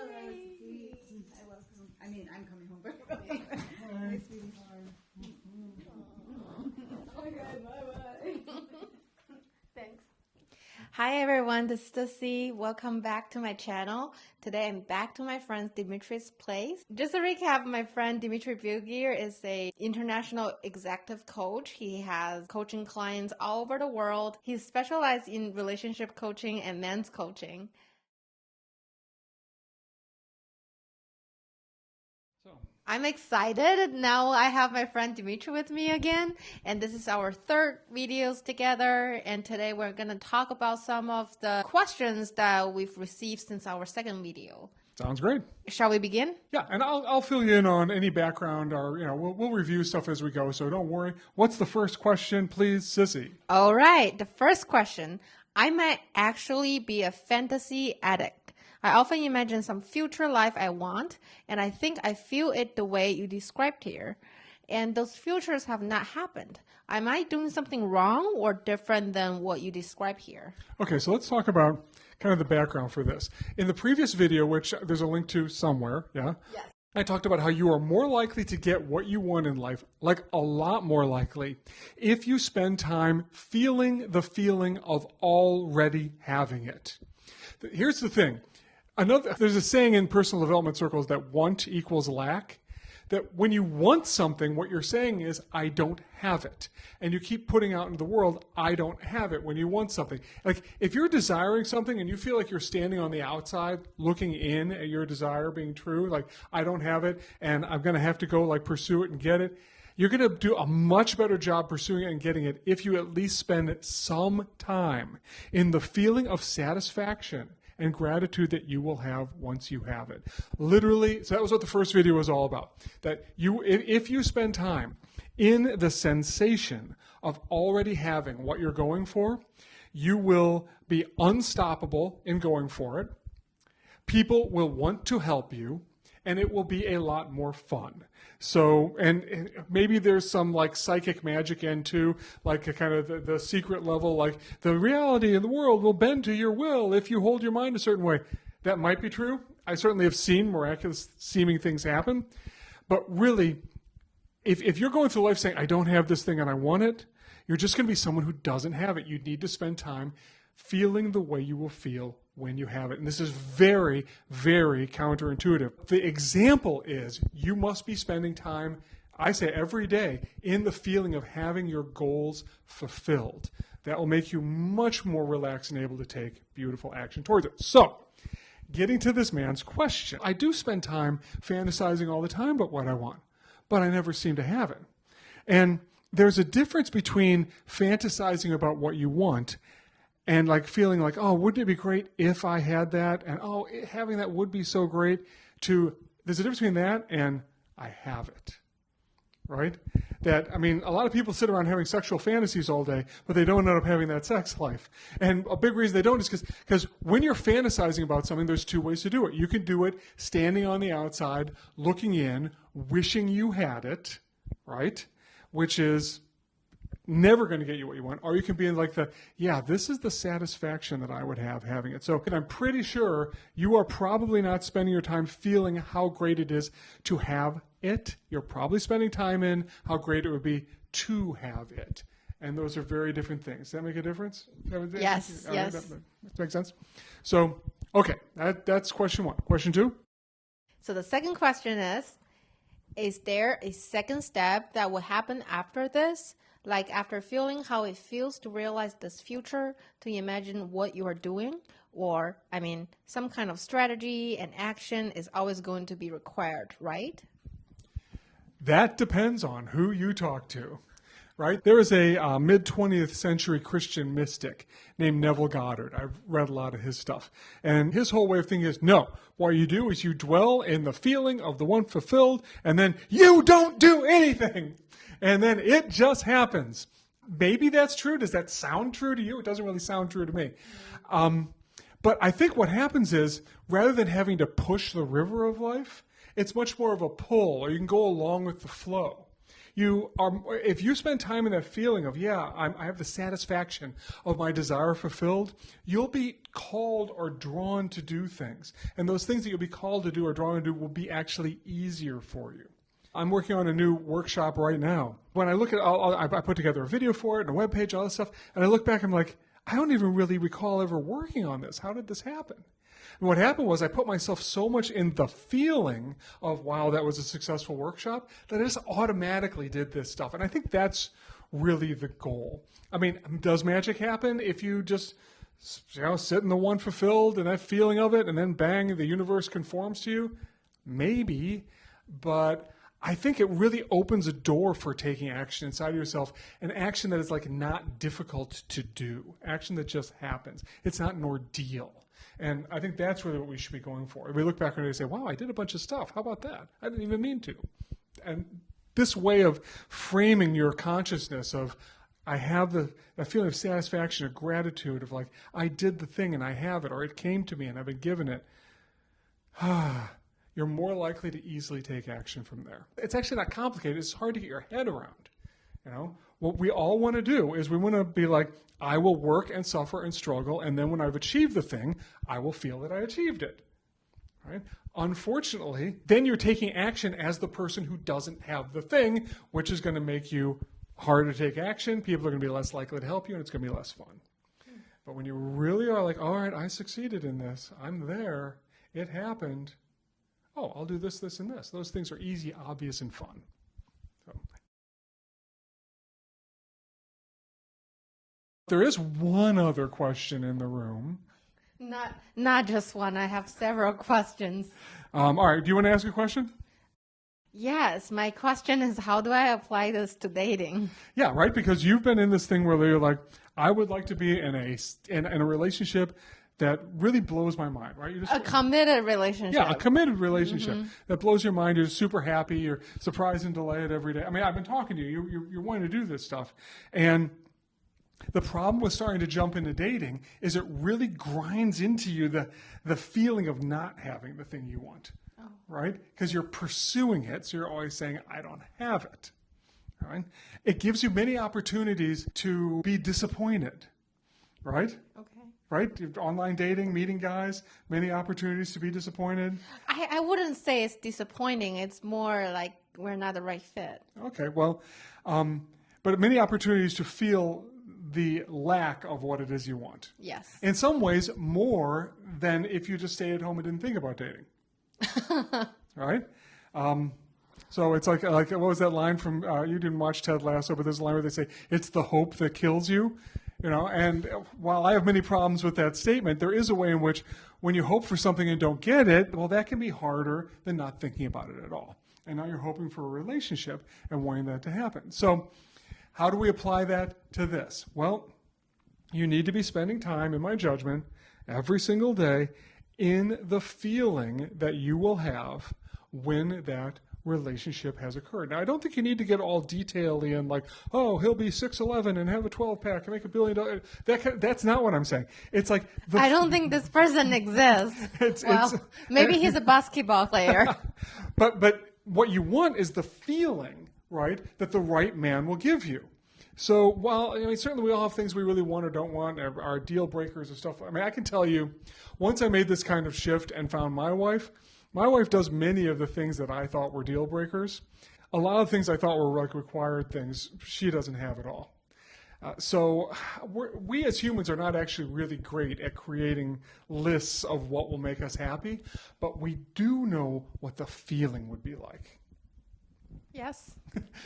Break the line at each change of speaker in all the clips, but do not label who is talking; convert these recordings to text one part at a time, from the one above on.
Hi, welcome. I mean, I'm coming home, but nice meeting you. Oh my God, bye-bye.
Thanks. Hi everyone, this is Stacy. Welcome back to my channel. Today I'm back to my friend Dmitri's place. Just to recap, my friend Dmitri Bilgere is a international executive coach. He has coaching clients all over the world. He's specialized in relationship coaching and men's coaching. I'm excited. Now I have my friend Dmitri with me again, and this is our third videos together, and today we're going to talk about some of the questions that we've received since our second video.
Sounds great.
Shall we begin?
Yeah, and I'll fill you in on any background, or we'll review stuff as we go, so don't worry. What's the first question, please, Sissy?
All right, the first question. I might actually be a fantasy addict. I often imagine some future life I want, and I think I feel it the way you described here. And those futures have not happened. Am I doing something wrong or different than what you described here?
Okay, so let's talk about kind of the background for this. In the previous video, which there's a link to somewhere, yeah?
Yes.
I talked about how you are more likely to get what you want in life, like a lot more likely, if you spend time feeling the feeling of already having it. Here's the thing. There's a saying in personal development circles that want equals lack. That when you want something, what you're saying is, I don't have it. And you keep putting out into the world, I don't have it when you want something. Like, if you're desiring something and you feel like you're standing on the outside looking in at your desire being true, like, I don't have it and I'm going to have to go like pursue it and get it, you're going to do a much better job pursuing it and getting it if you at least spend some time in the feeling of satisfaction and gratitude that you will have once you have it. Literally, so that was what the first video was all about. That if you spend time in the sensation of already having what you're going for, you will be unstoppable in going for it. People will want to help you, and it will be a lot more fun. So, and maybe there's some like psychic magic in too, like a kind of the secret level, like the reality of the world will bend to your will if you hold your mind a certain way. That might be true. I certainly have seen miraculous seeming things happen. But really, if you're going through life saying, I don't have this thing and I want it, you're just going to be someone who doesn't have it. You need to spend time feeling the way you will feel when you have it. And this is very, very counterintuitive. The example is you must be spending time, I say every day, in the feeling of having your goals fulfilled. That will make you much more relaxed and able to take beautiful action towards it. So, getting to this man's question. I do spend time fantasizing all the time about what I want, but I never seem to have it. And there's a difference between fantasizing about what you want and like feeling like, oh, wouldn't it be great if I had that? And oh, having that would be so great. There's a difference between that and I have it, right? That, I mean, a lot of people sit around having sexual fantasies all day, but they don't end up having that sex life. And a big reason they don't is because when you're fantasizing about something, there's two ways to do it. You can do it standing on the outside, looking in, wishing you had it, right? Which is never going to get you what you want. Or you can be in like this is the satisfaction that I would have having it. So, and I'm pretty sure you are probably not spending your time feeling how great it is to have it. You're probably spending time in how great it would be to have it. And those are very different things. Does that make a difference?
Yes, yes.
That makes sense? So, okay, that's question one. Question two?
So the second question is there a second step that will happen after this? Like after feeling how it feels to realize this future, to imagine what you are doing, or, I mean, some kind of strategy and action is always going to be required, right?
That depends on who you talk to, right? There is a mid-20th century Christian mystic named Neville Goddard. I've read a lot of his stuff. And his whole way of thinking is, no, what you do is you dwell in the feeling of the one fulfilled, and then you don't do anything. And then it just happens. Maybe that's true. Does that sound true to you? It doesn't really sound true to me. But I think what happens is, rather than having to push the river of life, it's much more of a pull, or you can go along with the flow. If you spend time in that feeling of, I have the satisfaction of my desire fulfilled, you'll be called or drawn to do things. And those things that you'll be called to do or drawn to do will be actually easier for you. I'm working on a new workshop right now. When I look at I put together a video for it and a webpage, all this stuff, and I look back, I'm like, I don't even really recall ever working on this. How did this happen? And what happened was I put myself so much in the feeling of, wow, that was a successful workshop, that I just automatically did this stuff. And I think that's really the goal. I mean, does magic happen if you just sit in the one fulfilled and that feeling of it, and then bang, the universe conforms to you? Maybe, but I think it really opens a door for taking action inside of yourself, an action that is like not difficult to do, action that just happens. It's not an ordeal. And I think that's really what we should be going for. If we look back on it and say, wow, I did a bunch of stuff. How about that? I didn't even mean to. And this way of framing your consciousness of, I have that feeling of satisfaction, of gratitude, of like, I did the thing and I have it, or it came to me and I've been given it. You're more likely to easily take action from there. It's actually not complicated. It's hard to get your head around. What we all want to do is we want to be like, I will work and suffer and struggle, and then when I've achieved the thing, I will feel that I achieved it. Right? Unfortunately, then you're taking action as the person who doesn't have the thing, which is going to make you harder to take action. People are going to be less likely to help you, and it's going to be less fun. But when you really are like, all right, I succeeded in this. I'm there. It happened. Oh, I'll do this, this, and this. Those things are easy, obvious, and fun. So. There is one other question in the room.
Not just one. I have several questions.
All right. Do you want to ask a question?
Yes. My question is, how do I apply this to dating?
Yeah, right. Because you've been in this thing where you're like, I would like to be in a relationship that really blows my mind, right?
A committed relationship.
Yeah, a committed relationship that blows your mind. You're super happy. You're surprised and delighted every day. I mean, I've been talking to you. You're wanting to do this stuff. And the problem with starting to jump into dating is it really grinds into you the feeling of not having the thing you want, right? Because you're pursuing it, so you're always saying, I don't have it, right? It gives you many opportunities to be disappointed, right?
Okay.
Right? Online dating, meeting guys, many opportunities to be disappointed.
I wouldn't say it's disappointing. It's more like we're not the right fit.
Okay, well, but many opportunities to feel the lack of what it is you want.
Yes.
In some ways, more than if you just stayed at home and didn't think about dating. Right? So it's like what was that line from, you didn't watch Ted Lasso, but there's a line where they say, it's the hope that kills you. And while I have many problems with that statement, there is a way in which when you hope for something and don't get it, well, that can be harder than not thinking about it at all. And now you're hoping for a relationship and wanting that to happen. So how do we apply that to this? Well, you need to be spending time, in my judgment, every single day in the feeling that you will have when that relationship has occurred. Now, I don't think you need to get all detailed in like, oh, he'll be 6'11" and have a 12-pack and make $1 billion. That's not what I'm saying. It's like
I don't think this person exists. Maybe he's a basketball player.
But what you want is the feeling, right, that the right man will give you. So while certainly we all have things we really want or don't want, our deal breakers and stuff. I mean, I can tell you, once I made this kind of shift and found my wife does many of the things that I thought were deal breakers. A lot of things I thought were like required things, she doesn't have at all. So we as humans are not actually really great at creating lists of what will make us happy, but we do know what the feeling would be like.
Yes.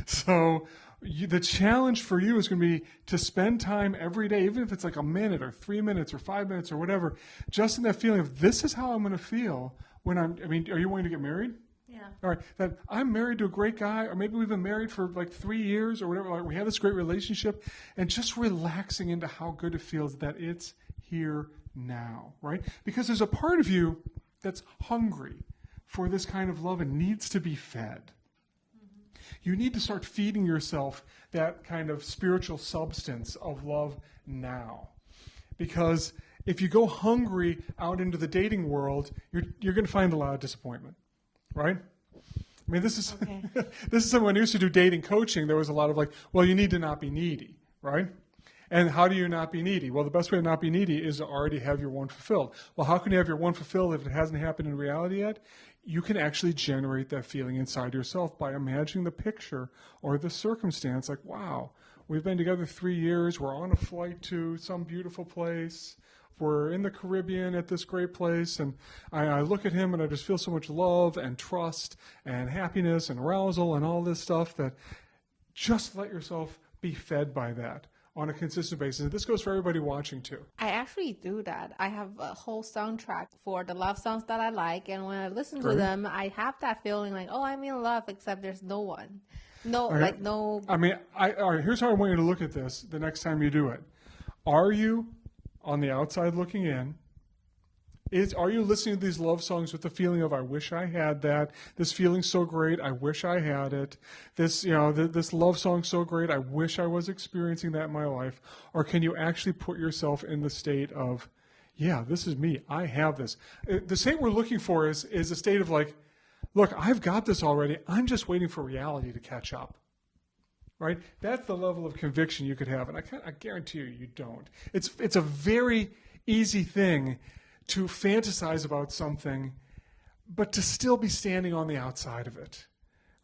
So the challenge for you is going to be to spend time every day, even if it's like a minute or 3 minutes or 5 minutes or whatever, just in that feeling of this is how I'm going to feel when are you wanting to get married?
Yeah.
All right. That I'm married to a great guy, or maybe we've been married for like 3 years or whatever. Like we have this great relationship, and just relaxing into how good it feels that it's here now, right? Because there's a part of you that's hungry for this kind of love and needs to be fed. You need to start feeding yourself that kind of spiritual substance of love now. Because if you go hungry out into the dating world, you're going to find a lot of disappointment, right? I mean, this is
Okay.
this is someone who used to do dating coaching. There was a lot of like, well, you need to not be needy, right? And how do you not be needy? Well, the best way to not be needy is to already have your one fulfilled. Well, how can you have your one fulfilled if it hasn't happened in reality yet? You can actually generate that feeling inside yourself by imagining the picture or the circumstance. Like, wow, we've been together 3 years. We're on a flight to some beautiful place. We're in the Caribbean at this great place, and I look at him and I just feel so much love and trust and happiness and arousal and all this stuff that just let yourself be fed by that on a consistent basis. And this goes for everybody watching too.
I actually do that. I have a whole soundtrack for the love songs that I like, and when I listen to
Great.
them, I have that feeling like, oh, I'm in love, except there's no one. No,
Okay.
like no.
I mean, all right, here's how I want you to look at this the next time you do it. Are you on the outside looking in? Are you listening to these love songs with the feeling of, I wish I had that, this feeling's so great, I wish I had it, this, this love song's so great, I wish I was experiencing that in my life? Or can you actually put yourself in the state of, yeah, this is me, I have this? The state we're looking for is a state of like, look, I've got this already, I'm just waiting for reality to catch up. Right? That's the level of conviction you could have, and I guarantee you don't. It's a very easy thing to fantasize about something, but to still be standing on the outside of it.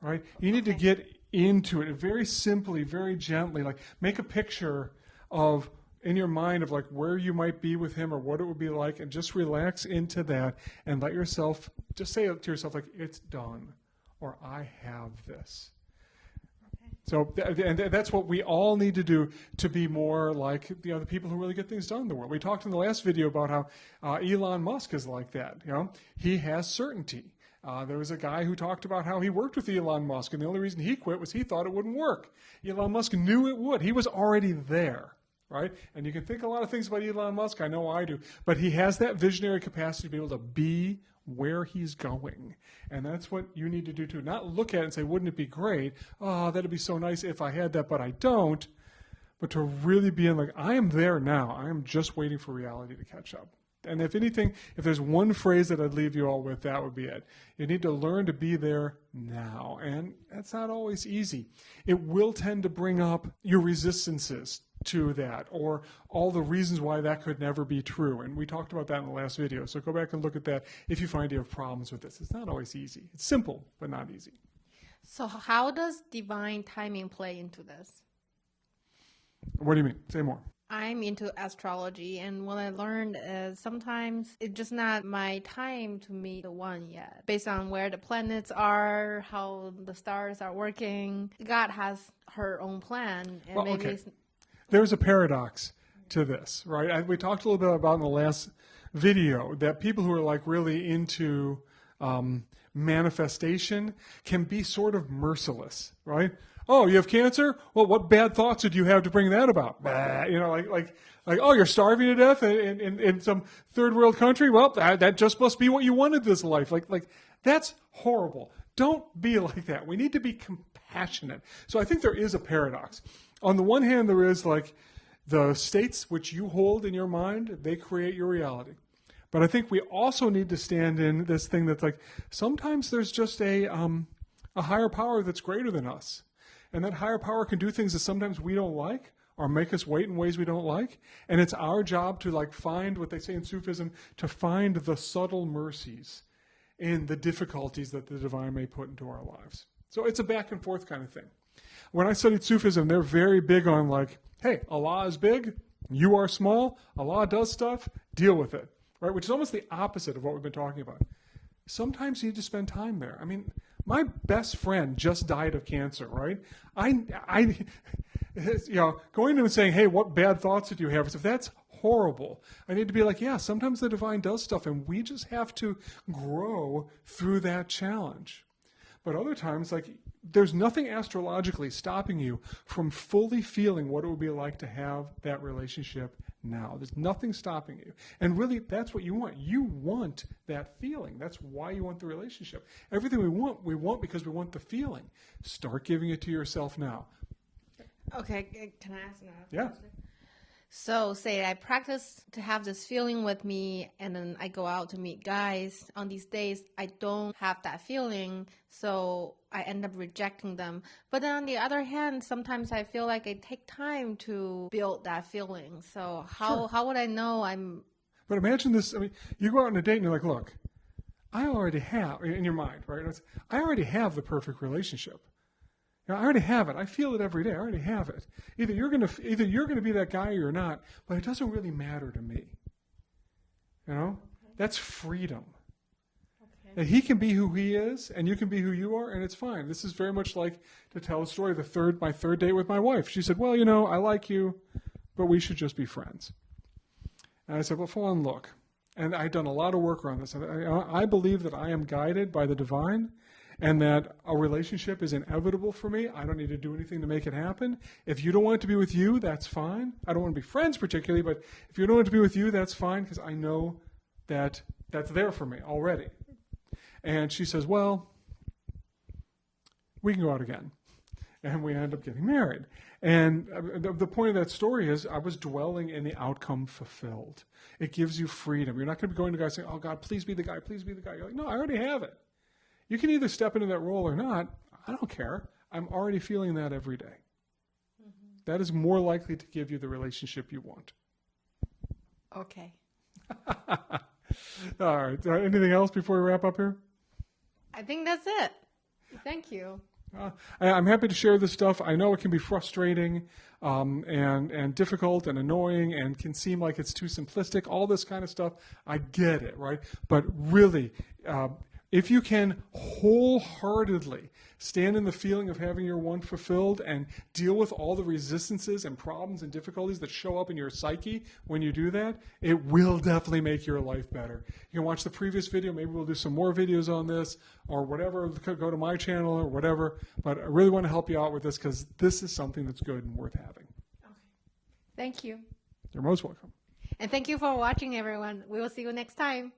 Right? You need to get into it very simply, very gently. Like, make a picture of in your mind of like where you might be with him or what it would be like, and just relax into that and let yourself just say to yourself like, it's done, or I have this. So, and that's what we all need to do to be more like the other people who really get things done in the world. We talked in the last video about how Elon Musk is like that. He has certainty. There was a guy who talked about how he worked with Elon Musk, and the only reason he quit was he thought it wouldn't work. Elon Musk knew it would. He was already there, right? And you can think a lot of things about Elon Musk. I know I do. But he has that visionary capacity to be able to be where he's going. And that's what you need to do too. Not look at it and say, wouldn't it be great? Oh, that'd be so nice if I had that, but I don't. But to really be in like, I am there now. I am just waiting for reality to catch up. And if anything, if there's one phrase that I'd leave you all with, that would be it. You need to learn to be there now. And that's not always easy. It will tend to bring up your resistances to that, or all the reasons why that could never be true. And we talked about that in the last video. So go back and look at that if you find you have problems with this. It's not always easy. It's simple, but not easy.
So how does divine timing play into this?
What do you mean? Say more.
I'm into astrology, and what I learned is sometimes it's just not my time to meet the one yet. Based on where the planets are, how the stars are working, God has her own plan, and
Well,
maybe
okay.
it's
There's a paradox to this, right? We talked a little bit about in the last video that people who are like really into manifestation can be sort of merciless, right? Oh, you have cancer? Well, what bad thoughts did you have to bring that about? Bah, like, oh, you're starving to death in some third world country? Well, that just must be what you wanted this life. Like that's horrible. Don't be like that. We need to be compassionate. So I think there is a paradox. On the one hand, there is like the states which you hold in your mind, they create your reality. But I think we also need to stand in this thing that's like, sometimes there's just a higher power that's greater than us. And that higher power can do things that sometimes we don't like or make us wait in ways we don't like. And it's our job to like find what they say in Sufism, to find the subtle mercies in the difficulties that the divine may put into our lives. So it's a back and forth kind of thing. When I studied Sufism, they're very big on like, hey, Allah is big, you are small, Allah does stuff, deal with it, right? Which is almost the opposite of what we've been talking about. Sometimes you need to spend time there. I mean, my best friend just died of cancer, right? I going to him and saying, hey, what bad thoughts did you have? If that's horrible, I need to be like, yeah, sometimes the divine does stuff, and we just have to grow through that challenge. But other times, like, there's nothing astrologically stopping you from fully feeling what it would be like to have that relationship now. There's nothing stopping you. And really, that's what you want. You want that feeling. That's why you want the relationship. Everything we want because we want the feeling. Start giving it to yourself now.
okay. Can I ask another
Yeah.
question? So, say I practice to have this feeling with me, and then I go out to meet guys. On these days, I don't have that feeling, so I end up rejecting them. But then on the other hand, sometimes I feel like it takes time to build that feeling. So, how would I know I'm...
But imagine this. I mean, you go out on a date and you're like, look, I already have, in your mind, right? I already have the perfect relationship. You know, I already have it. I feel it every day. I already have it. Either you're gonna be that guy or you're not, but it doesn't really matter to me. You know, that's freedom. And he can be who he is, and you can be who you are, and it's fine. This is very much like, to tell a story, my third date with my wife. She said, well, you know, I like you, but we should just be friends. And I said, well, full on look. And I'd done a lot of work around this. I believe that I am guided by the divine, and that a relationship is inevitable for me. I don't need to do anything to make it happen. If you don't want it to be with you, that's fine. I don't want to be friends particularly, but if you don't want it to be with you, that's fine, because I know that that's there for me already. And she says, well, we can go out again. And we end up getting married. And the point of that story is I was dwelling in the outcome fulfilled. It gives you freedom. You're not going to be going to God saying, oh, God, please be the guy, please be the guy. You're like, no, I already have it. You can either step into that role or not. I don't care. I'm already feeling that every day. Mm-hmm. That is more likely to give you the relationship you want.
Okay.
All right. Anything else before we wrap up here?
I think that's it. Thank you.
I'm happy to share this stuff. I know it can be frustrating and difficult and annoying and can seem like it's too simplistic, all this kind of stuff. I get it, right? But really, if you can wholeheartedly stand in the feeling of having your want fulfilled and deal with all the resistances and problems and difficulties that show up in your psyche when you do that, it will definitely make your life better. You can watch the previous video. Maybe we'll do some more videos on this or whatever. Go to my channel or whatever. But I really want to help you out with this because this is something that's good and worth having.
Okay. Thank you.
You're most welcome.
And thank you for watching, everyone. We will see you next time.